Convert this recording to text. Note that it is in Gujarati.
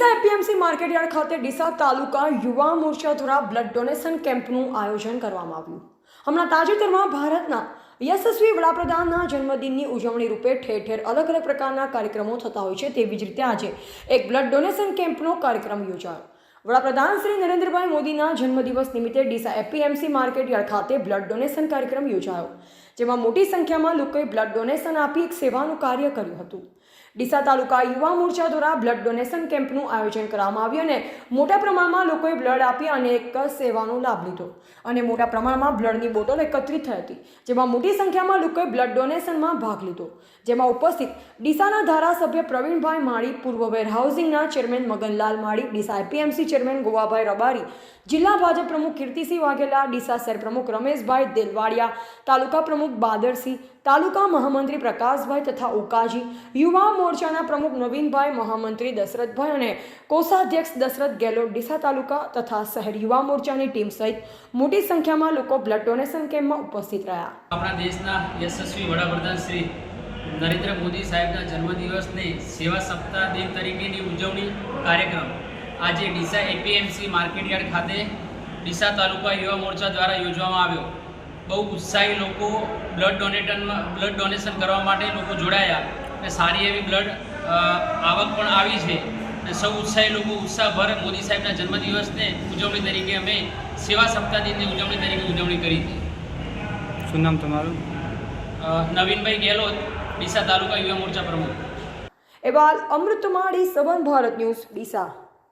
ડીસા એપીએમસી માર્કેટયાર્ડ ખાતે ડીસા તાલુકા યુવા મોરચા દ્વારા બ્લડ ડોનેશન કેમ્પનું આયોજન કરવામાં આવ્યું। હમણાં તાજેતરમાં ભારતના યશસ્વી વડાપ્રધાનના જન્મદિનની ઉજવણી રૂપે ઠેર ઠેર અલગ અલગ પ્રકારના કાર્યક્રમો થતા હોય છે। તેવી જ રીતે આજે એક બ્લડ ડોનેશન કેમ્પનો કાર્યક્રમ યોજાયો। વડાપ્રધાન શ્રી નરેન્દ્રભાઈ મોદીના જન્મદિવસ નિમિત્તે ડીસા એપીએમસી માર્કેટયાર્ડ ખાતે બ્લડ ડોનેશન કાર્યક્રમ યોજાયો, જેમાં મોટી સંખ્યામાં લોકોએ બ્લડ ડોનેશન આપી એક સેવાનું કાર્ય કર્યું હતું। ડીસા તાલુકા યુવા મોરચા દ્વારા બ્લડ ડોનેશન કેમ્પનું આયોજન કરવામાં આવ્યું અને મોટા પ્રમાણમાં લોકોએ બ્લડ આપી અને એક સેવાનો લાભ લીધો અને મોટા પ્રમાણમાં બ્લડની બોટલ એકત્રિત થઈ હતી, જેમાં મોટી સંખ્યામાં લોકોએ બ્લડ ડોનેશનમાં ભાગ લીધો। જેમાં ઉપસ્થિત ડીસાના ધારાસભ્ય પ્રવીણભાઈ માળી, પૂર્વ વેરહાઉસિંગના ચેરમેન મગનલાલ માળી, ડીસા એપીએમસી ચેરમેન ગોવાભાઈ રબારી, જિલ્લા ભાજપ પ્રમુખ કીર્તિસિંહ વાઘેલા, ડીસા શહેર પ્રમુખ રમેશભાઈ દેલવાડિયા, તાલુકા પ્રમુખ બાદરસિંહ, તાલુકા મહામંત્રી પ્રકાશભાઈ તથા ઉકાજી, યુવા મોરચાના પ્રમુખ નવીનભાઈ, મહામંત્રી દશરથભાઈ અને કોષાધ્યક્ષ દશરથ ગેહલોત, ડીસા તાલુકા તથા શહેર યુવા મોરચાની ટીમ સહિત મોટી સંખ્યામાં લોકો બ્લડ ડોનેશન કેમ્પમાં ઉપસ્થિત રહ્યા। આપણા દેશના યશસ્વી વડાપ્રધાન શ્રી નરેન્દ્ર મોદી સાહેબના જન્મદિવસને સેવા સપ્તાહ દિન તરીકેની ઉજવણી કાર્યક્રમ આજે ડીસા એપીએમસી માર્કેટયાર્ડ ખાતે ડીસા તાલુકા યુવા મોરચા દ્વારા યોજવામાં આવ્યો। બહુ ઉત્સાહી લોકો બ્લડ ડોનેશન કરવા માટે લોકો જોડાયા અને સારી એવી બ્લડ આવક પણ આવી છે અને સૌ ઉત્સાહી લોકો ઉત્સાહભર મોદી સાહેબના જન્મદિવસને ઉજવણી તરીકે અમે સેવા સપ્તાહ દિનની ઉજવણી તરીકે ઉજવણી કરી હતી। શું નામ તમારું? નવીનભાઈ ગેહલોત, ડીસા તાલુકા યુવા મોરચા પ્રમુખ। એવા અમૃતમાળી, સંબંધ ભારત ન્યૂઝ, ડીસા।